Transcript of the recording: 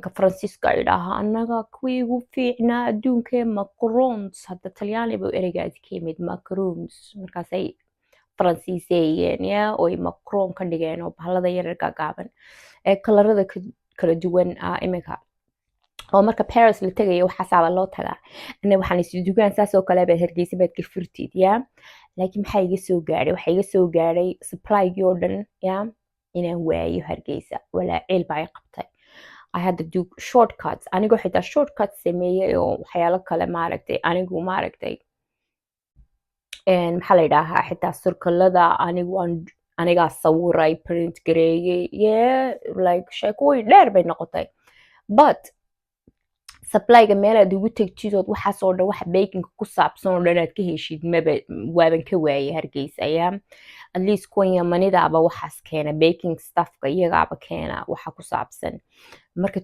imanka Francisco ay dhaha anaga kuwii ugu fiicnaa adduunka macarons hadda Talyaani buu ereygaasi ka yimid macarons markaasay Faransiiseeyeen oo ay macaron ka dhigeen oo bahalada yaryar gaaban ee kalarada kala duwan iminka oo marka Paris la tagayo waxaasaba loo tagaa ana waxaan isdugaan saas oo kale ba Hargeysa baad ka furtid laakiin maxaa iga soo gaaray waxa iga soo gaaray supply-gii oo dhan inaan waayo Hargeysa walaa ceel baa qabtay I had to do shortcuts anigu xitaa shortcuts sameeyay oo waxyaalo kale maaragtay anigu maaragtay maxaa la yidhaahaa xitaa circlada anigaa sawiray print gareeyay like sheekooyin dheer bay noqotay but supply-ga meel aad ugu tagtidood waxaas oo dhan waxa baking ku saabsan oo dhan aad ka heshid waaban ka waayay Hargeysa at least kuwan Yamanidaaba waxaas keena baking stuff-ka iyagaaba keena waxa ku saabsan marka